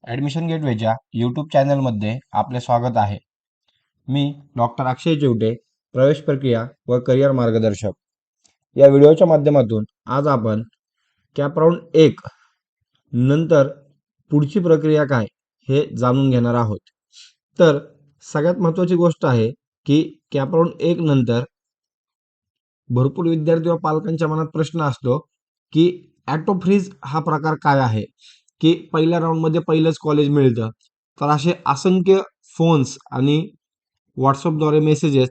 Admission गेटवेच्या YouTube चॅनलमध्ये आपले स्वागत आहे. मी डॉक्टर अक्षय चिवटे, प्रवेश प्रक्रिया व करिअर मार्गदर्शक. या व्हिडिओच्या माध्यमातून आज आपण कॅप राऊंड 1 नंतर पुढची प्रक्रिया काय हे जाणून घेणार आहोत. तर सगळ्यात महत्त्वाची गोष्ट आहे की कॅप राऊंड 1 नंतर भरपूर विद्यार्थी व पालकांच्या मनात प्रश्न असतो की ॲटो फ्रीज हा प्रकार काय आहे, की पहिल्या राऊंडमध्ये पहिलंच कॉलेज मिळतं. तर असे असंख्य फोन्स आणि व्हॉट्सअपद्वारे मेसेजेस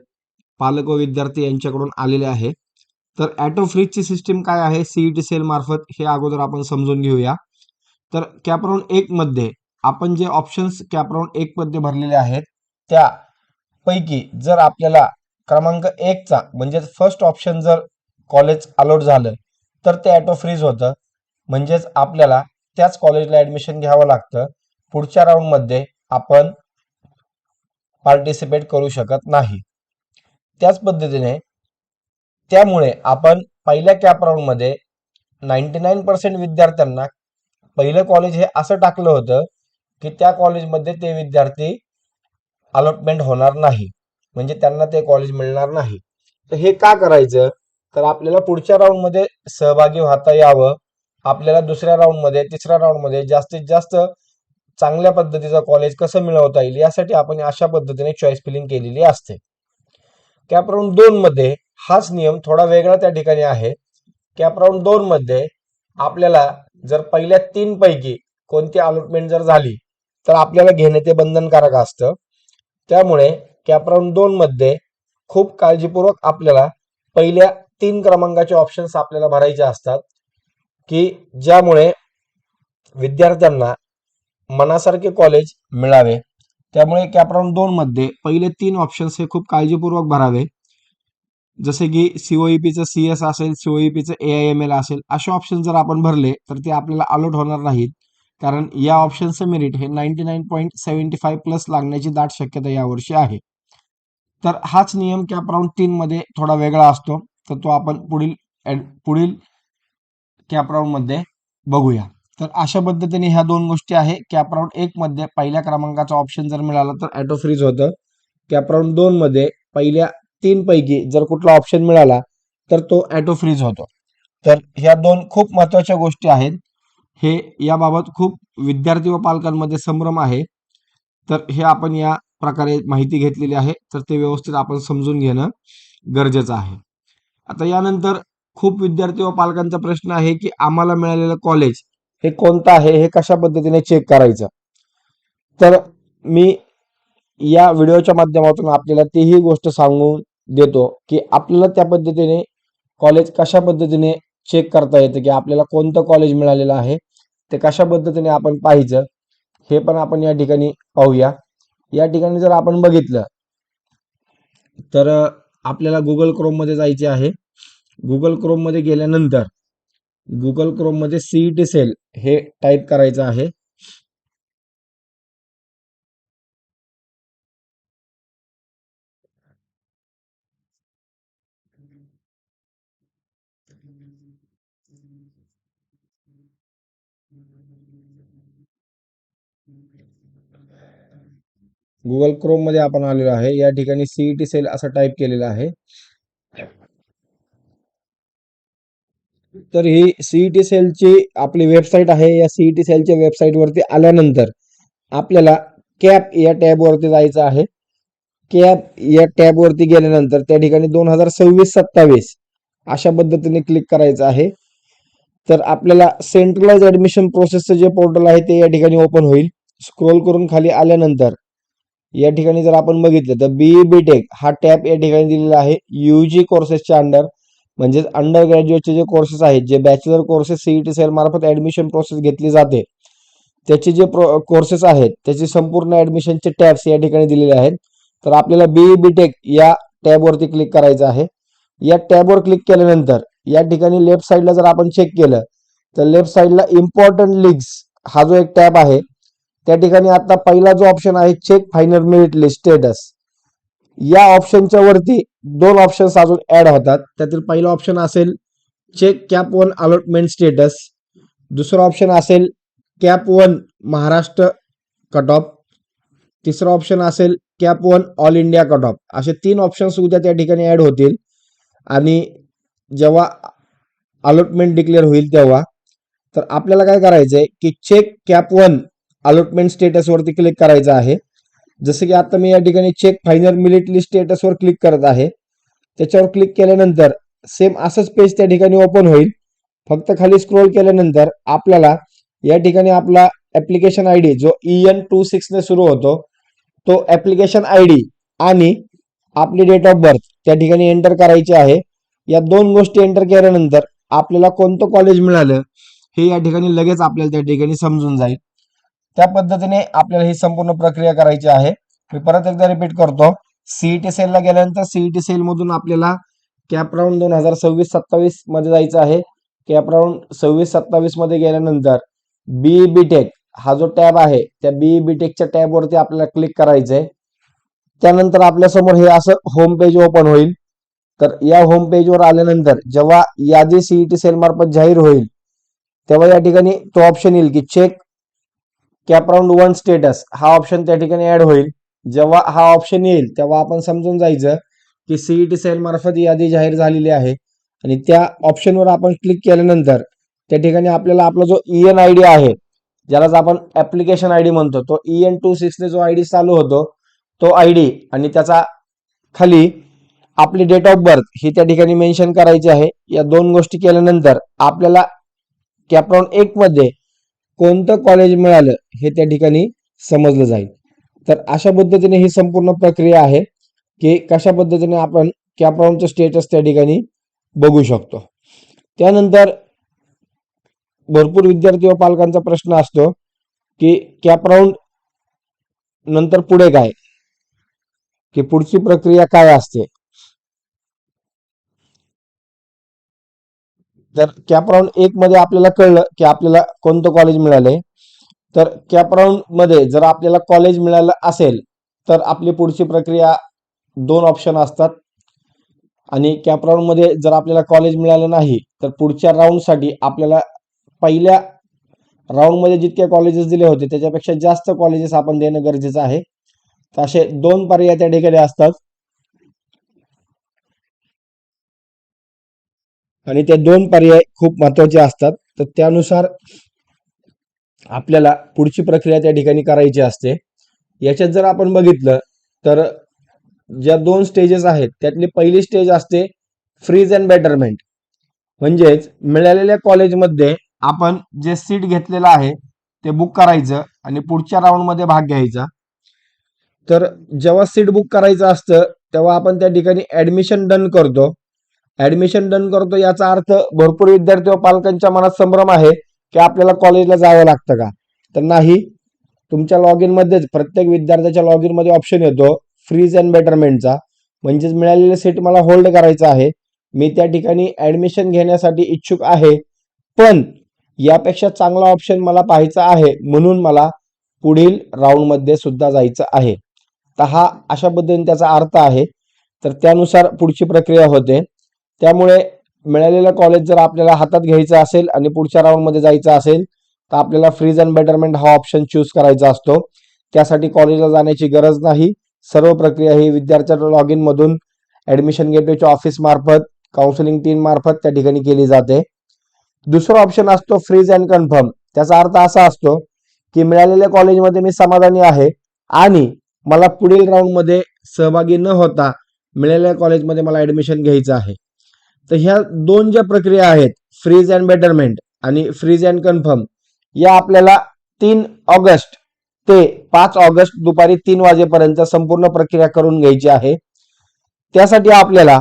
पालक व विद्यार्थी यांच्याकडून आलेले आहे. तर ॲटो फ्रीजची सिस्टीम काय आहे CET सेल मार्फत हे अगोदर आपण समजून घेऊया. तर कॅप राऊंड 1 मध्ये आपण जे ऑप्शन्स कॅप राऊंड 1 मध्ये भरलेले आहेत त्यापैकी जर आपल्याला क्रमांक 1 चा म्हणजे फर्स्ट ऑप्शन जर कॉलेज अलॉट झालं तर ते ॲटो फ्रीज होतं. म्हणजेच आपल्याला त्याच कॉलेजला ॲडमिशन घ्यावं लागतं. पुढच्या राऊंडमध्ये आपण पार्टिसिपेट करू शकत नाही. त्याच पद्धतीने त्यामुळे आपण पहिल्या कॅप राऊंडमध्ये 99% विद्यार्थ्यांना पहिलं कॉलेज हे असं टाकलं होतं की त्या कॉलेजमध्ये ते विद्यार्थी अलॉटमेंट होणार नाही, म्हणजे त्यांना ते कॉलेज मिळणार नाही. तर हे का करायचं, तर आपल्याला पुढच्या राऊंडमध्ये सहभागी होता यावं, आपल्याला दुसऱ्या राऊंडमध्ये तिसऱ्या राऊंडमध्ये जास्तीत जास्त चांगल्या पद्धतीचं कॉलेज कसं मिळवता येईल यासाठी आपण अशा पद्धतीने चॉईस फिलिंग केलेली असते. कॅप राऊंड 2 मध्ये हाच नियम थोडा वेगळा त्या ठिकाणी आहे. कॅप राऊंड 2 मध्ये आपल्याला जर पहिल्या 3 पैकी कोणती अलॉटमेंट जर झाली तर आपल्याला घेणे ते बंधनकारक असतं. त्यामुळे कॅप राऊंड 2 मध्ये खूप काळजीपूर्वक आपल्याला पहिल्या 3 क्रमांकाचे ऑप्शन्स आपल्याला भरायचे असतात की ज्यामुळे विद्यार्थ्यांना मनासारखे कॉलेज मिळावे. त्यामुळे कॅप राऊंड 2 मध्ये पहिले 3 ऑप्शन्स हे खूप काळजीपूर्वक भरावे. जसे की COEPचं CS असेल, COEPचं AIML असेल, असे ऑप्शन जर आपण भरले तर ते आपल्याला अलॉट होणार नाहीत, कारण या ऑप्शनचं मेरिट हे 99.75 प्लस लागण्याची दाट शक्यता यावर्षी आहे. तर हाच नियम कॅप राऊंड 3 मध्ये थोडा वेगळा असतो. तर तो आपण पुढील कॅप राऊंड मध्ये बघूया. तर अशा पद्धतीने ह्या दोन गोष्टी आहे. कॅप राऊंड 1 मध्ये पहिल्या क्रमांकाचा ऑप्शन जर मिळाला तर ॲटो फ्रीज होतं. कॅप राऊंड 2 मध्ये पहिल्या 3 पैकी जर कुठला ऑप्शन मिळाला तर तो ॲटो फ्रीज होतो. तर ह्या दोन खूप महत्त्वाच्या गोष्टी आहेत. हे याबाबत खूप विद्यार्थी व पालकांमध्ये संभ्रम आहे. तर हे आपण या प्रकारे माहिती घेतलेली आहे. तर ते व्यवस्थित आपण समजून घेणं गरजेचं आहे. आता यानंतर खूप विद्यार्थी व पालकांचा प्रश्न आहे की आम्हाला मिळालेलं कॉलेज हे कोणतं आहे, हे कशा पद्धतीने चेक करायचं. तर मी या व्हिडिओच्या माध्यमातून आपल्याला तीही गोष्ट सांगून देतो की आपल्याला त्या पद्धतीने कॉलेज कशा पद्धतीने चेक करता येतं, की आपल्याला कोणतं कॉलेज मिळालेलं आहे ते कशा पद्धतीने आपण पाहायचं हे पण आपण या ठिकाणी पाहूया. या ठिकाणी जर आपण बघितलं तर आपल्याला गुगल क्रोम मध्ये जायचे आहे. गुगल क्रोम मध्ये गेल्यानंतर गुगल क्रोम मध्ये CET सेल हे टाईप करायचं आहे. गुगल क्रोम मध्ये आपण आलेलो आहे. या ठिकाणी CET सेल असं टाईप केलेलं आहे. तर ही CET सेलची आपली वेबसाईट आहे. या CET सेलच्या वेबसाईट वरती आल्यानंतर आपल्याला कॅप या टॅब वरती जायचं आहे. कॅप या टॅब वरती गेल्यानंतर त्या ठिकाणी 2026-27 अशा पद्धतीने क्लिक करायचं आहे. तर आपल्याला सेंट्रलाइज ऍडमिशन प्रोसेसचं जे पोर्टल आहे ते या ठिकाणी ओपन होईल. स्क्रोल करून खाली आल्यानंतर या ठिकाणी जर आपण बघितलं तर BE BTech हा टॅब या ठिकाणी दिलेला आहे. UG कोर्सेसच्या अंडर म्हणजे अंडर ग्रॅज्युएटचे जे कोर्सेस आहेत, जे बॅचलर कोर्सेस CET सेल मार्फत ऍडमिशन प्रोसेस घेतली जाते, त्याचे जे कोर्सेस आहेत त्याचे संपूर्ण ऍडमिशनचे टॅब्स या ठिकाणी दिलेले आहेत. तर आपल्याला BE BTech या टॅब वरती क्लिक करायचं आहे. या टॅब वर क्लिक केल्यानंतर या ठिकाणी लेफ्ट साईडला जर आपण चेक केलं तर लेफ्ट साईडला इम्पॉर्टंट लिंक्स हा जो एक टॅब आहे त्या ठिकाणी आता पहिला जो ऑप्शन आहे check final merit list status, या ऑप्शनच्या वरती दोन ऑप्शन्स अजून ऍड होतात. त्यातील पहिला ऑप्शन असेल चेक कॅप 1 अलॉटमेंट स्टेटस, दुसरा ऑप्शन असेल कॅप 1 महाराष्ट्र कट ऑफ, तिसरा ऑप्शन असेल cap 1 all India cut off. असे 3 ऑप्शन्स उद्या त्या ठिकाणी ऍड होतील. आणि जेव्हा अलॉटमेंट डिक्लेअर होईल तेव्हा तर आपल्याला काय करायचंय की चेक कॅप 1 अलॉटमेंट स्टेटस वरती क्लिक करायचं आहे. जसं की आता मी या ठिकाणी check final merit list status वर क्लिक करत आहे. त्याच्यावर क्लिक केल्यानंतर सेम असंच पेज त्या ठिकाणी ओपन होईल. फक्त खाली स्क्रोल केल्यानंतर आपल्याला या ठिकाणी आपला ऍप्लिकेशन आयडी जो EN26 ने सुरू होतो तो ऍप्लिकेशन आयडी आणि आपली डेट ऑफ बर्थ त्या ठिकाणी एंटर करायची आहे. या दोन गोष्टी एंटर केल्यानंतर आपल्याला कोणतं कॉलेज मिळालं हे या ठिकाणी लगेच आपल्याला त्या ठिकाणी समजून जाईल. त्या पद्धतीने आपल्याला ही संपूर्ण प्रक्रिया करायची आहे. मी परत एकदा रिपीट करतो. सीईटी सेलला गेल्यानंतर सीईटी सेल मधून आपल्याला कॅप राऊंड 2026-27 मध्ये जायचं आहे. कॅप राऊंड 26-27 मध्ये गेल्यानंतर बीई टेक हा जो टॅब आहे त्या बीई टेकच्या टॅब वरती आपल्याला क्लिक करायचंय. त्यानंतर आपल्या समोर हे असं होम पेज ओपन होईल. तर या होम पेजवर आल्यानंतर जेव्हा यादी सीईटी सेल मार्फत जाहीर होईल तेव्हा या ठिकाणी तो ऑप्शन येईल की चेक कॅप राऊंड 1 स्टेटस, हा ऑप्शन त्या ठिकाणी ऍड होईल. जेव्हा हा ऑप्शन येईल तेव्हा आपण समजून जायचं की सीईटी सेल मार्फत यादी जाहीर झालेली आहे. आणि त्या ऑप्शनवर आपण क्लिक केल्यानंतर त्या ठिकाणी आपल्याला आपला जो EN आयडी आहे ज्यालाच आपण ऍप्लिकेशन आयडी म्हणतो तो EN26 ने जो आयडी चालू होतो तो आयडी आणि त्याचा खाली आपली डेट ऑफ बर्थ ही त्या ठिकाणी मेन्शन करायची आहे. या दोन गोष्टी केल्यानंतर आपल्याला कॅप राऊंड 1 मध्ये कोणतं कॉलेज मिळालं हे त्या ठिकाणी समजलं जाईल. तर अशा पद्धतीने ही संपूर्ण प्रक्रिया आहे की कशा पद्धतीने आपण कॅप राऊंडचं स्टेटस त्या ठिकाणी बघू शकतो. त्यानंतर भरपूर विद्यार्थी व पालकांचा प्रश्न असतो की कॅप राऊंड नंतर पुढे काय, की पुढची प्रक्रिया काय असते. तर कॅप राऊंड 1 मध्ये आपल्याला कळलं की आपल्याला कोणतं कॉलेज मिळालंय. तर कॅप राऊंड मध्ये जर आपल्याला कॉलेज मिळालं असेल तर आपली पुढची प्रक्रिया 2 ऑप्शन असतात. आणि कॅप राऊंड मध्ये जर आपल्याला कॉलेज मिळालं नाही तर पुढच्या राऊंड साठी आपल्याला पहिल्या राऊंड मध्ये जितके कॉलेजेस दिले होते त्याच्यापेक्षा जास्त कॉलेजेस आपण देणं गरजेचं आहे. तर असे 2 पर्याय त्या ठिकाणी असतात आणि ते 2 पर्याय खूप महत्वाचे असतात. तर त्यानुसार आपल्याला पुढची प्रक्रिया त्या ठिकाणी करायची असते. याच्यात जर आपण बघितलं तर ज्या 2 स्टेजेस आहेत त्यातली पहिली स्टेज असते फ्रीज अँड बेटरमेंट. म्हणजेच मिळालेल्या कॉलेजमध्ये आपण जे सीट घेतलेलं आहे ते बुक करायचं आणि पुढच्या राऊंड मध्ये भाग घ्यायचा. तर जेव्हा सीट बुक करायचं असतं तेव्हा आपण त्या ठिकाणी ऍडमिशन डन करतो. ऍडमिशन डन करतो याचा अर्थ भरपूर विद्यार्थी व पालकांच्या मनात संभ्रम आहे की आपल्याला कॉलेजला जावं लागतं का. तर नाही, तुमच्या लॉग इन मध्येच प्रत्येक विद्यार्थ्याच्या लॉग इन मध्ये ऑप्शन येतो फ्रीज अँड बेटरमेंटचा. म्हणजेच मिळालेले सीट मला होल्ड करायचं आहे, मी त्या ठिकाणी ऍडमिशन घेण्यासाठी इच्छुक आहे, पण यापेक्षा चांगला ऑप्शन मला पाहायचा आहे म्हणून मला पुढील राऊंड मध्ये सुद्धा जायचं आहे. तर हा अशा पद्धतीने त्याचा अर्थ आहे. तर त्यानुसार पुढची प्रक्रिया होते. त्यामुळे मिळालेलं कॉलेज जर आपल्याला हातात घ्यायचं असेल आणि पुढच्या राऊंड मध्ये जायचं असेल तर आपल्याला फ्रीज अँड बेटरमेंट हा ऑप्शन चूज करायचा असतो. त्यासाठी कॉलेजला जाण्याची गरज नाही. सर्व प्रक्रिया ही विद्यार्थ्याच्या लॉग इन मधून ऍडमिशन गेटवेच्या ऑफिस मार्फत काउन्सिलिंग टीम मार्फत त्या ठिकाणी केली जाते. दुसरा ऑप्शन असतो फ्रीज अँड कन्फर्म. त्याचा अर्थ असा असतो की मिळालेल्या कॉलेजमध्ये मी समाधानी आहे आणि मला पुढील राऊंड मध्ये सहभागी न होता मिळालेल्या कॉलेजमध्ये मला ऍडमिशन घ्यायचं आहे. तर ह्या 2 ज्या प्रक्रिया आहेत फ्रीज अँड बेटरमेंट आणि फ्रीज अँड कन्फर्म या आपल्याला 3 ऑगस्ट ते 5 ऑगस्ट दुपारी 3 वाजेपर्यंत संपूर्ण प्रक्रिया करून घ्यायची आहे. त्यासाठी आपल्याला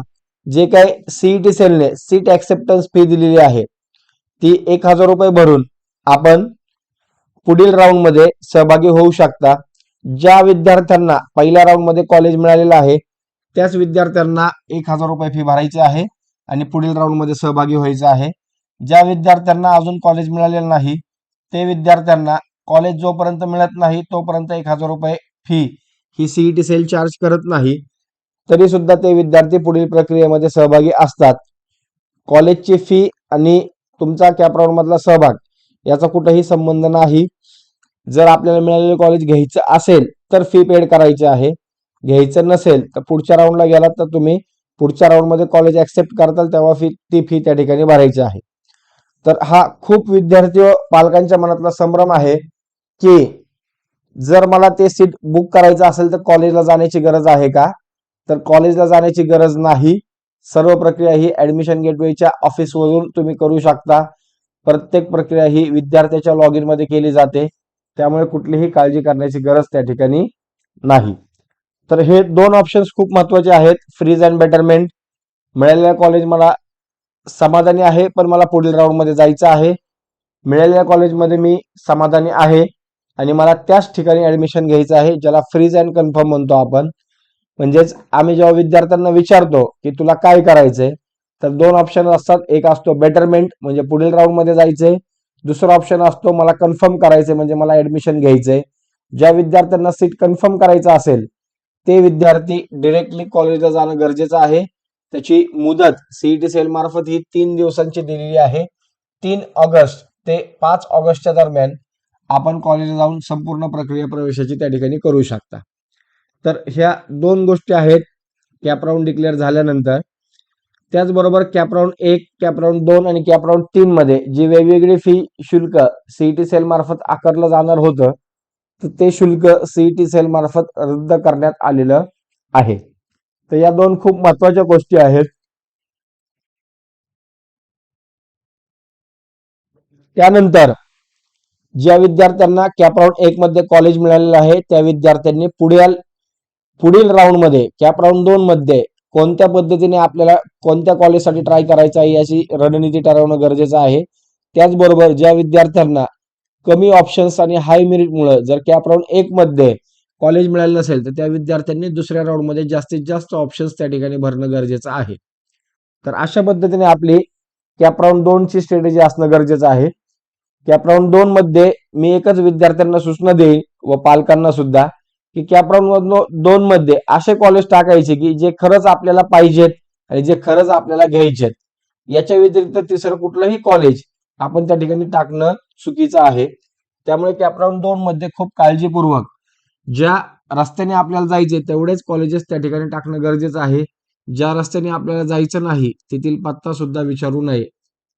जे काही सीईटी सेलने सीट ऍक्सेप्टन्स फी दिलेली आहे ती 1000 रुपये भरून आपण पुढील राऊंड मध्ये सहभागी होऊ शकता. ज्या विद्यार्थ्यांना पहिल्या राऊंड मध्ये कॉलेज मिळालेलं आहे त्याच विद्यार्थ्यांना 1000 रुपये फी भरायची आहे आणि पुढील राऊंड मध्ये सहभागी व्हायचं आहे. ज्या विद्यार्थ्यांना अजून कॉलेज मिळालेलं नाही ते विद्यार्थ्यांना कॉलेज जोपर्यंत मिळत नाही तोपर्यंत 1000 रुपये फी ही सीईटी सेल चार्ज करत नाही. तरी सुद्धा ते विद्यार्थी पुढील प्रक्रियेमध्ये सहभागी असतात. कॉलेजची फी आणि तुमचा कॅप राऊंड मधला सहभाग याचा कुठेही संबंध नाही. जर आपल्याला मिळालेलं कॉलेज घ्यायचं असेल तर फी पेड करायची आहे, घ्यायचं नसेल तर पुढच्या राऊंडला गेलात तर तुम्ही पुढच्या राऊंडमध्ये कॉलेज ऍक्सेप्ट करताल तेव्हा ती फी त्या ठिकाणी भरायची आहे. तर हा खूप विद्यार्थी व पालकांच्या मनातला संभ्रम आहे की जर मला ते सीट बुक करायचं असेल तर कॉलेजला जाण्याची गरज आहे का? तर कॉलेजला जाण्याची गरज नाही. सर्व प्रक्रिया ही ऍडमिशन गेटवेच्या ऑफिसवरून तुम्ही करू शकता. प्रत्येक प्रक्रिया ही विद्यार्थ्याच्या लॉग इन मध्ये केली जाते, त्यामुळे कुठलीही काळजी करण्याची गरज त्या ठिकाणी नाही. तर हे दोन ऑप्शन्स खूप महत्वाचे आहेत. Freeze and betterment. मिळालेल्या कॉलेज मला समाधानी आहे, पण मला पुढील राऊंड मध्ये जायचं आहे. मिळालेल्या कॉलेजमध्ये मी समाधानी आहे आणि मला त्याच ठिकाणी ऍडमिशन घ्यायचं आहे, ज्याला फ्रीज अँड कन्फर्म म्हणतो आपण. म्हणजेच आम्ही जेव्हा विद्यार्थ्यांना विचारतो की तुला काय करायचंय, तर दोन ऑप्शन असतात. एक असतो बेटरमेंट म्हणजे पुढील राऊंड मध्ये जायचंय. दुसरा ऑप्शन असतो मला कन्फर्म करायचंय म्हणजे मला ऍडमिशन घ्यायचंय. ज्या विद्यार्थ्यांना सीट कन्फर्म करायचं असेल ते विद्यार्थी डिरेक्टली कॉलेजला जाणं गरजेचं आहे. त्याची मुदत सीईटी सेल मार्फत ही 3 दिवसांची दिलेली आहे. 3 ऑगस्ट ते 5 ऑगस्टच्या दरम्यान आपण कॉलेजला जाऊन संपूर्ण प्रक्रिया प्रवेशाची त्या ठिकाणी करू शकता. तर ह्या दोन गोष्टी आहेत कॅप राऊंड डिक्लेअर झाल्यानंतर. त्याचबरोबर कॅप राऊंड 1, कॅप राऊंड 2 आणि कॅप राऊंड 3 मध्ये जी वेगवेगळी फी शुल्क सीईटी सेल मार्फत आकारलं जाणार होतं, तर ते शुल्क सीईटी सेल मार्फत रद्द करण्यात आलेलं आहे. तर या दोन खूप महत्वाच्या गोष्टी आहेत. त्यानंतर ज्या विद्यार्थ्यांना कॅप राऊंड 1 मध्ये कॉलेज मिळालेलं आहे त्या विद्यार्थ्यांनी पुढील राऊंड मध्ये कॅप राऊंड 2 मध्ये कोणत्या पद्धतीने आपल्याला कोणत्या कॉलेजसाठी ट्राय करायचं आहे याची रणनीती ठरवणं गरजेचं आहे. त्याचबरोबर ज्या विद्यार्थ्यांना कमी ऑप्शन्स आणि हाय मेरिटमुळे जर कॅप राऊंड 1 मध्ये कॉलेज मिळालं नसेल तर त्या विद्यार्थ्यांनी दुसऱ्या राऊंड मध्ये जास्तीत जास्त ऑप्शन्स त्या ठिकाणी भरणं गरजेचं आहे. तर अशा पद्धतीने आपली कॅप राऊंड 2 ची स्ट्रॅटेजी असणं गरजेचं आहे. कॅप राऊंड 2 मध्ये मी एकच विद्यार्थ्यांना सूचना देईन व पालकांना सुद्धा की कॅप राऊंड 2 मध्ये असे कॉलेज टाकायचे की जे खरंच आपल्याला पाहिजेत आणि जे खरंच आपल्याला घ्यायचेत. याच्या व्यतिरिक्त तिसरं कुठलंही कॉलेज आपण त्या ठिकाणी टाकणं चुकीचं आहे. त्यामुळे कॅप राऊंड 2 मध्ये खूप काळजीपूर्वक ज्या रस्त्याने आपल्याला जायचे तेवढेच कॉलेजेस त्या ठिकाणी टाकणं गरजेचं आहे. ज्या रस्त्याने आपल्याला जायचं नाही तेथील पत्ता सुद्धा विचारू नये.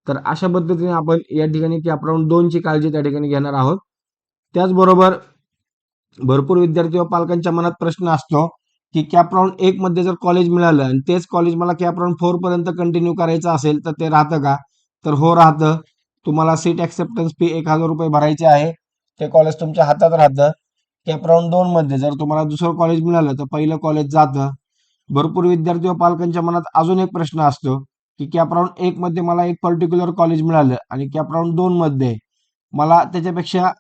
तर अशा पद्धतीने आपण या ठिकाणी कॅप राऊंड 2 ची काळजी त्या ठिकाणी घेणार आहोत. त्याचबरोबर भरपूर विद्यार्थी व पालकांच्या मनात प्रश्न असतो की कॅप राऊंड 1 मध्ये जर कॉलेज मिळालं आणि तेच कॉलेज मला कॅप राऊंड 4 पर्यंत कंटिन्यू करायचं असेल तर ते राहतं का? तर हो राहतं. तुम्हाला सीट ऍक्सेप्टन्स फी 1000 रुपये भरायची आहे. ते कॉलेज तुमच्या हातात राहतं. कॅप राऊंड 2 मध्ये जर तुम्हाला दुसरं कॉलेज मिळालं तर पहिलं कॉलेज जातं. भरपूर विद्यार्थी व पालकांच्या मनात अजून एक प्रश्न असतो की कॅप राऊंड 1 मध्ये मला एक पर्टिक्युलर कॉलेज मिळालं आणि कॅप राऊंड 2 मध्ये मला त्याच्यापेक्षा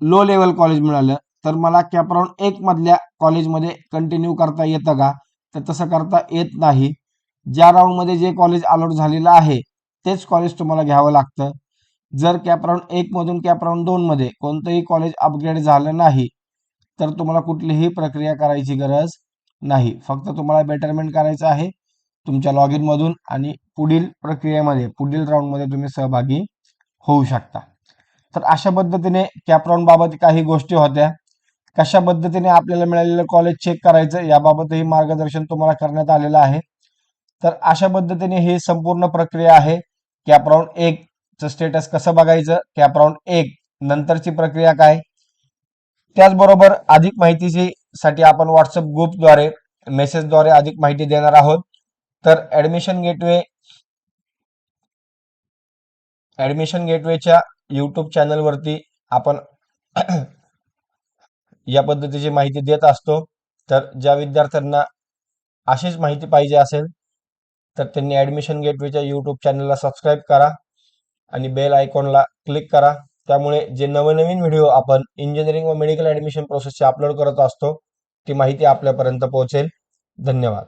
लो लेवल कॉलेज मिळालं तर मला कॅप राऊंड 1 मधल्या कॉलेजमध्ये कंटिन्यू करता येतं का? तर तसं करता येत नाही. ज्या राऊंड मध्ये जे कॉलेज अलॉट झालेलं आहे तेच कॉलेज तुम्हाला घ्यावं लागतं. जर कॅप राऊंड 1 मधून कॅप राऊंड 2 मध्ये कोणतंही कॉलेज अपग्रेड झालं नाही तर तुम्हाला कुठलीही प्रक्रिया करायची गरज नाही. फक्त तुम्हाला बेटरमेंट करायचं आहे तुमच्या लॉग इन मधून आणि पुढील प्रक्रियेमध्ये पुढील राऊंड मध्ये तुम्ही सहभागी होऊ शकता. तर अशा पद्धतीने कॅप राऊंड बाबत काही गोष्टी होत्या. कशा पद्धतीने आपल्याला मिळालेलं कॉलेज चेक करायचं याबाबतही मार्गदर्शन तुम्हाला करण्यात आलेलं आहे. तर अशा पद्धतीने ही संपूर्ण प्रक्रिया आहे. कॅप राऊंड 1 चं स्टेटस कसं बघायचं, कॅप राऊंड 1 नंतरची प्रक्रिया काय. त्याचबरोबर अधिक माहितीची साठी आपण व्हॉट्सअप ग्रुपद्वारे मेसेजद्वारे अधिक माहिती देणार आहोत. तर ऍडमिशन गेटवेच्या युट्यूब चॅनलवरती आपण या पद्धतीची माहिती देत असतो. तर ज्या विद्यार्थ्यांना अशीच माहिती पाहिजे असेल तर त्यांनी ऍडमिशन गेटवेच्या युट्यूब चॅनलला सबस्क्राईब करा आणि बेल आयकॉनला क्लिक करा. त्यामुळे जे नवनवीन व्हिडिओ आपण इंजिनिअरिंग व मेडिकल ऍडमिशन प्रोसेसचे अपलोड करत असतो ती माहिती आपल्यापर्यंत पोहोचेल. धन्यवाद.